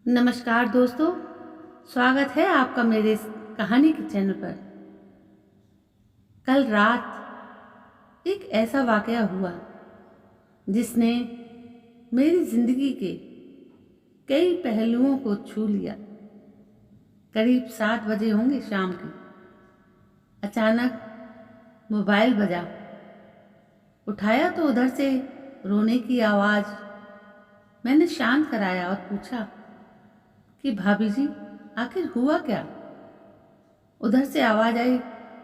नमस्कार दोस्तों, स्वागत है आपका मेरे इस कहानी के चैनल पर। कल रात एक ऐसा वाकया हुआ जिसने मेरी जिंदगी के कई पहलुओं को छू लिया। करीब 7 बजे होंगे शाम के। अचानक मोबाइल बजा। उठाया तो उधर से रोने की आवाज़। मैंने शांत कराया और पूछा कि भाभी जी, आखिर हुआ क्या? उधर से आवाज़ आई,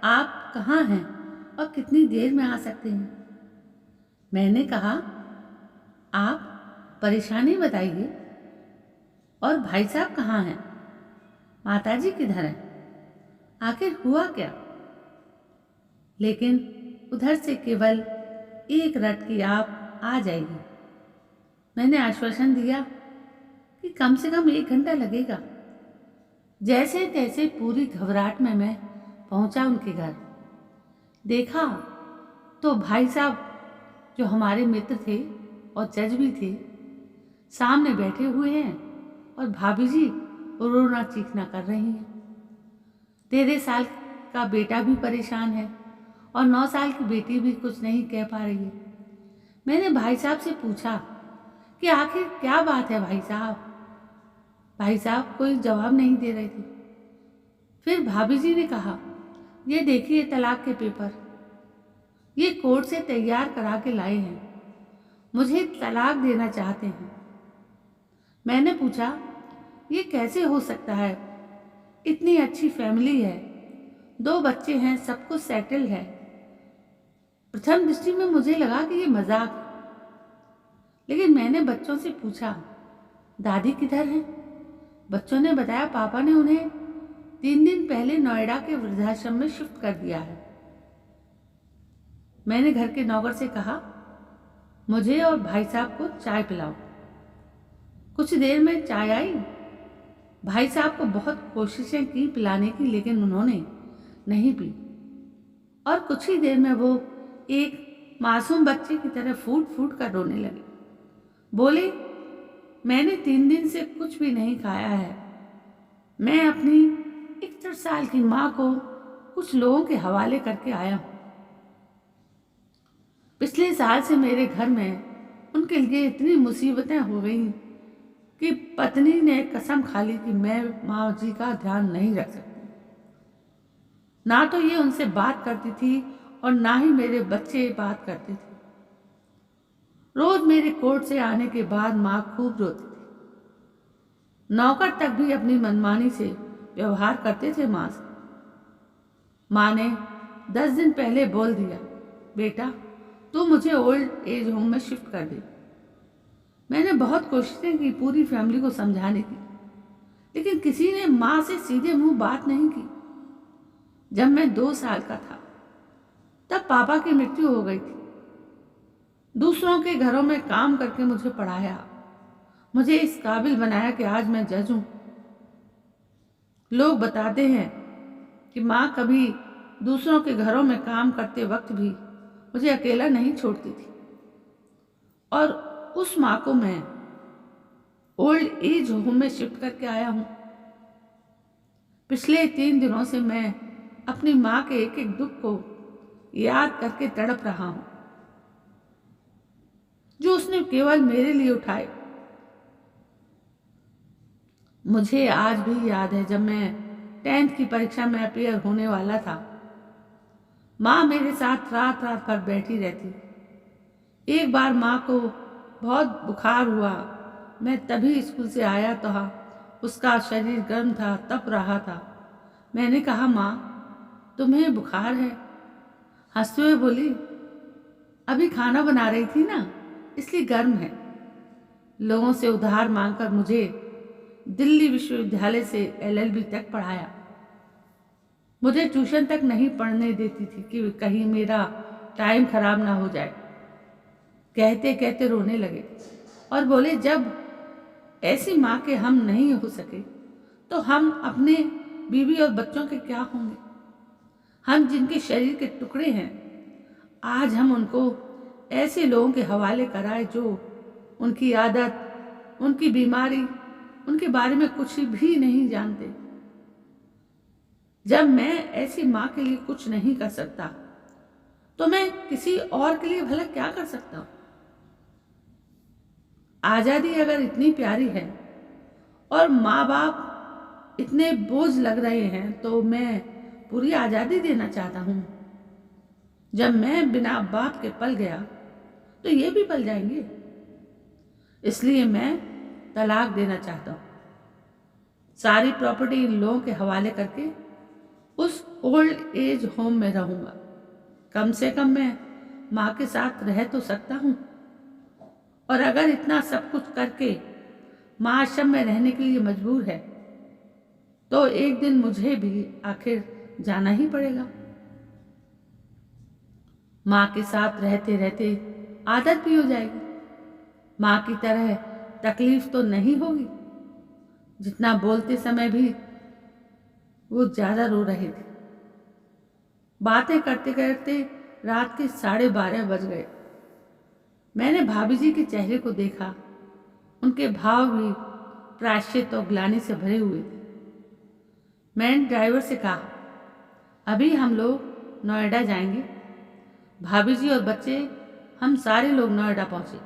आप कहाँ हैं और कितनी देर में आ सकते हैं? मैंने कहा, आप परेशानी बताइए। और भाई साहब कहाँ हैं? माताजी किधर हैं? आखिर हुआ क्या? लेकिन उधर से केवल एक रट की आप आ जाएगी। मैंने आश्वासन दिया कि कम से कम 1 घंटा लगेगा। जैसे तैसे पूरी घबराहट में मैं पहुंचा उनके घर। देखा तो भाई साहब, जो हमारे मित्र थे और जज भी थे, सामने बैठे हुए हैं और भाभी जी रोना चीखना कर रही हैं। 13 साल का बेटा भी परेशान है और 9 साल की बेटी भी कुछ नहीं कह पा रही है। मैंने भाई साहब से पूछा कि आखिर क्या बात है भाई साहब? भाई साहब कोई जवाब नहीं दे रहे थे। फिर भाभी जी ने कहा, ये देखिए तलाक के पेपर, ये कोर्ट से तैयार करा के लाए हैं, मुझे तलाक देना चाहते हैं। मैंने पूछा, ये कैसे हो सकता है? इतनी अच्छी फैमिली है, 2 बच्चे हैं, सब कुछ सेटल है। प्रथम दृष्टि में मुझे लगा कि ये मजाक है। लेकिन मैंने बच्चों से पूछा, दादी किधर हैं? बच्चों ने बताया, पापा ने उन्हें 3 दिन पहले नोएडा के वृद्धाश्रम में शिफ्ट कर दिया है। मैंने घर के नौकर से कहा, मुझे और भाई साहब को चाय पिलाओ। कुछ देर में चाय आई। भाई साहब को बहुत कोशिशें की पिलाने की, लेकिन उन्होंने नहीं पी और कुछ ही देर में वो एक मासूम बच्चे की तरह फूट फूट कर रोने लगे। बोले, मैंने 3 दिन से कुछ भी नहीं खाया है। मैं अपनी 61 साल की माँ को कुछ लोगों के हवाले करके आया हूँ। पिछले साल से मेरे घर में उनके लिए इतनी मुसीबतें हो गई कि पत्नी ने कसम खा ली कि मैं माँ जी का ध्यान नहीं रख सकती। ना तो ये उनसे बात करती थी और ना ही मेरे बच्चे बात करते थे। रोज मेरे कोर्ट से आने के बाद माँ खूब रोती थी। नौकर तक भी अपनी मनमानी से व्यवहार करते थे माँ से। माँ ने 10 दिन पहले बोल दिया, बेटा तू मुझे ओल्ड एज होम में शिफ्ट कर दे। मैंने बहुत कोशिशें की पूरी फैमिली को समझाने की, लेकिन किसी ने माँ से सीधे मुंह बात नहीं की। जब मैं 2 साल का था तब पापा की मृत्यु हो गई थी। दूसरों के घरों में काम करके मुझे पढ़ाया, मुझे इस काबिल बनाया कि आज मैं जज हूं। लोग बताते हैं कि माँ कभी दूसरों के घरों में काम करते वक्त भी मुझे अकेला नहीं छोड़ती थी, और उस माँ को मैं ओल्ड एज होम में शिफ्ट करके आया हूँ। पिछले 3 दिनों से मैं अपनी माँ के एक एक दुख को याद करके तड़प रहा हूँ, जो उसने केवल मेरे लिए उठाए। मुझे आज भी याद है, जब मैं 10th की परीक्षा में अपियर होने वाला था, माँ मेरे साथ रात रात भर बैठी रहती। एक बार माँ को बहुत बुखार हुआ। मैं तभी स्कूल से आया तो उसका शरीर गर्म था, तप रहा था। मैंने कहा, माँ तुम्हें बुखार है? हंसते हुए बोली, अभी खाना बना रही थी ना, इसलिए गर्म है। लोगों से उधार मांगकर मुझे दिल्ली विश्वविद्यालय से LLB तक पढ़ाया। मुझे ट्यूशन तक नहीं पढ़ने देती थी कि कहीं मेरा टाइम खराब ना हो जाए। कहते कहते रोने लगे और बोले, जब ऐसी माँ के हम नहीं हो सके तो हम अपने बीवी और बच्चों के क्या होंगे? हम जिनके शरीर के टुकड़े हैं, आज हम उनको ऐसे लोगों के हवाले कराए जो उनकी आदत, उनकी बीमारी, उनके बारे में कुछ भी नहीं जानते। जब मैं ऐसी माँ के लिए कुछ नहीं कर सकता तो मैं किसी और के लिए भला क्या कर सकता हूं? आजादी अगर इतनी प्यारी है और माँ बाप इतने बोझ लग रहे हैं तो मैं पूरी आजादी देना चाहता हूं। जब मैं बिना बाप के पल गया तो ये भी पल जाएंगे। इसलिए मैं तलाक देना चाहता हूं। सारी प्रॉपर्टी इन लोगों के हवाले करके उस ओल्ड एज होम में रहूंगा। कम से कम मैं माँ के साथ रह तो सकता हूँ। और अगर इतना सब कुछ करके माँ आश्रम में रहने के लिए मजबूर है तो एक दिन मुझे भी आखिर जाना ही पड़ेगा। माँ के साथ रहते रहते आदत भी हो जाएगी। माँ की तरह तकलीफ तो नहीं होगी जितना बोलते समय भी वो ज्यादा रो रहे थे। बातें करते करते रात के 12:30 बज गए। मैंने भाभी जी के चेहरे को देखा। उनके भाव भी प्रायश्चित और ग्लानि से भरे हुए थे। मैंने ड्राइवर से कहा, अभी हम लोग नोएडा जाएंगे। भाभी जी और बच्चे, हम सारे लोग नोएडा पहुंचे।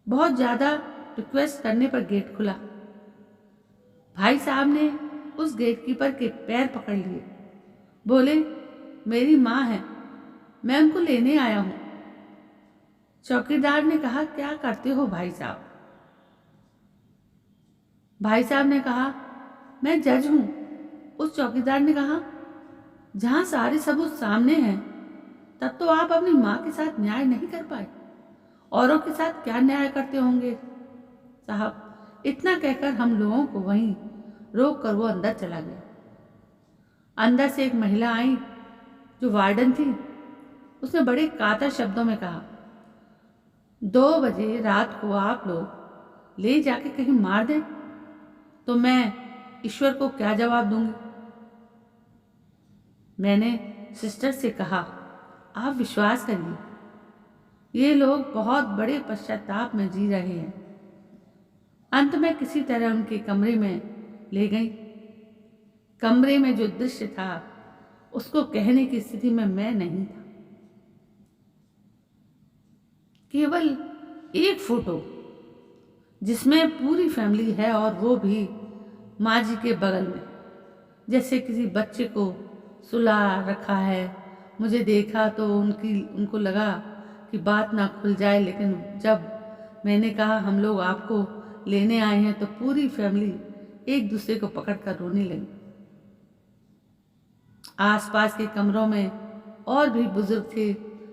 बहुत ज़्यादा रिक्वेस्ट करने पर गेट खुला। भाई साहब ने उस गेट कीपर के पैर पकड़ लिए। बोले, मेरी माँ है, मैं उनको लेने आया हूँ। चौकीदार ने कहा, क्या करते हो भाई साहब? भाई साहब ने कहा, मैं जज हूँ। उस चौकीदार ने कहा, जहाँ सारे सबूत सामने हैं तब तो आप अपनी माँ के साथ न्याय नहीं कर पाए। औरों के साथ क्या न्याय करते होंगे साहब? इतना कहकर हम लोगों को वहीं रोक कर वो अंदर चला गया। अंदर से एक महिला आई जो वार्डन थी। उसने बड़े कातर शब्दों में कहा, 2 बजे रात को आप लोग ले जाके कहीं मार दें तो मैं ईश्वर को क्या जवाब दूंगी? मैंने सिस्टर से कहा, आप विश्वास करिए, ये लोग बहुत बड़े पश्चाताप में जी रहे हैं। अंत में किसी तरह उनके कमरे में ले गई। कमरे में जो दृश्य था उसको कहने की स्थिति में मैं नहीं था। केवल एक फोटो जिसमें पूरी फैमिली है और वो भी माँ जी के बगल में, जैसे किसी बच्चे को सुला रखा है। मुझे देखा तो उनको लगा कि बात ना खुल जाए, लेकिन जब मैंने कहा हम लोग आपको लेने आए हैं तो पूरी फैमिली एक दूसरे को पकड़कर रोने लगी। आसपास के कमरों में और भी बुजुर्ग थे।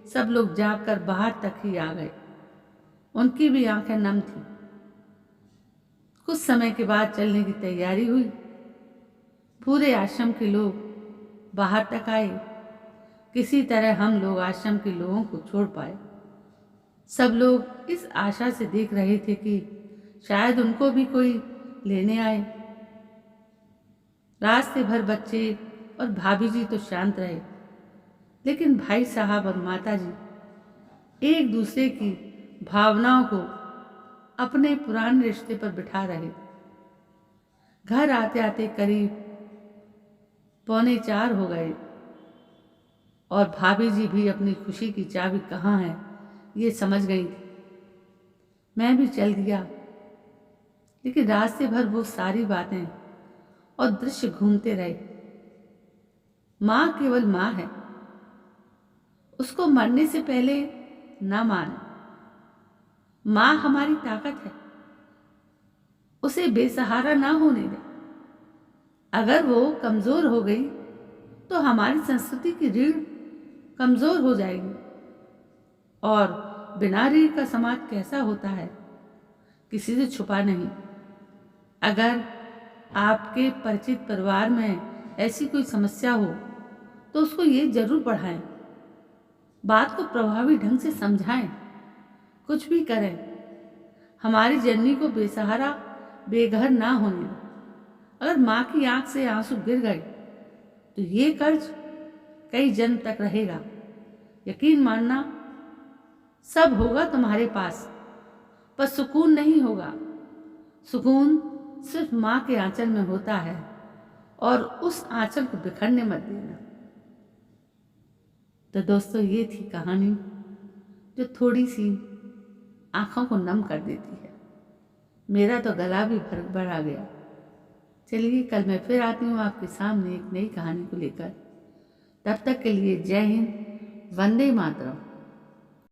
सब लोग जाकर बाहर तक ही आ गए। उनकी भी आंखें नम थी। कुछ समय के बाद चलने की तैयारी हुई। पूरे आश्रम के लोग बाहर तक आए। किसी तरह हम लोग आश्रम के लोगों को छोड़ पाए। सब लोग इस आशा से देख रहे थे कि शायद उनको भी कोई लेने आए। रास्ते भर बच्चे और भाभी जी तो शांत रहे, लेकिन भाई साहब और माता जी एक दूसरे की भावनाओं को अपने पुराने रिश्ते पर बिठा रहे। घर आते आते करीब 3:45 हो गए और भाभी जी भी अपनी खुशी की चाबी कहाँ है ये समझ गई थी। मैं भी चल गया, लेकिन रास्ते भर वो सारी बातें और दृश्य घूमते रहे। माँ केवल माँ है, उसको मरने से पहले न माने। माँ हमारी ताकत है, उसे बेसहारा ना होने दे। अगर वो कमजोर हो गई तो हमारी संस्कृति की रीढ़ कमजोर हो जाएगी। और बिना रीढ़ का समाज कैसा होता है किसी से छुपा नहीं। अगर आपके परिचित परिवार में ऐसी कोई समस्या हो तो उसको ये जरूर पढ़ाएं, बात को प्रभावी ढंग से समझाएं। कुछ भी करें, हमारी जननी को बेसहारा बेघर ना होने दें। अगर माँ की आंख से आंसू गिर गए तो ये कर्ज कई जन्म तक रहेगा। यकीन मानना, सब होगा तुम्हारे पास, पर सुकून नहीं होगा। सुकून सिर्फ माँ के आंचल में होता है और उस आंचल को बिखरने मत देना। तो दोस्तों, ये थी कहानी जो थोड़ी सी आँखों को नम कर देती है। मेरा तो गला भी भर आ गया। चलिए, कल मैं फिर आती हूँ आपके सामने एक नई कहानी को लेकर। तब तक के लिए जय हिंद, वंदे मातरम।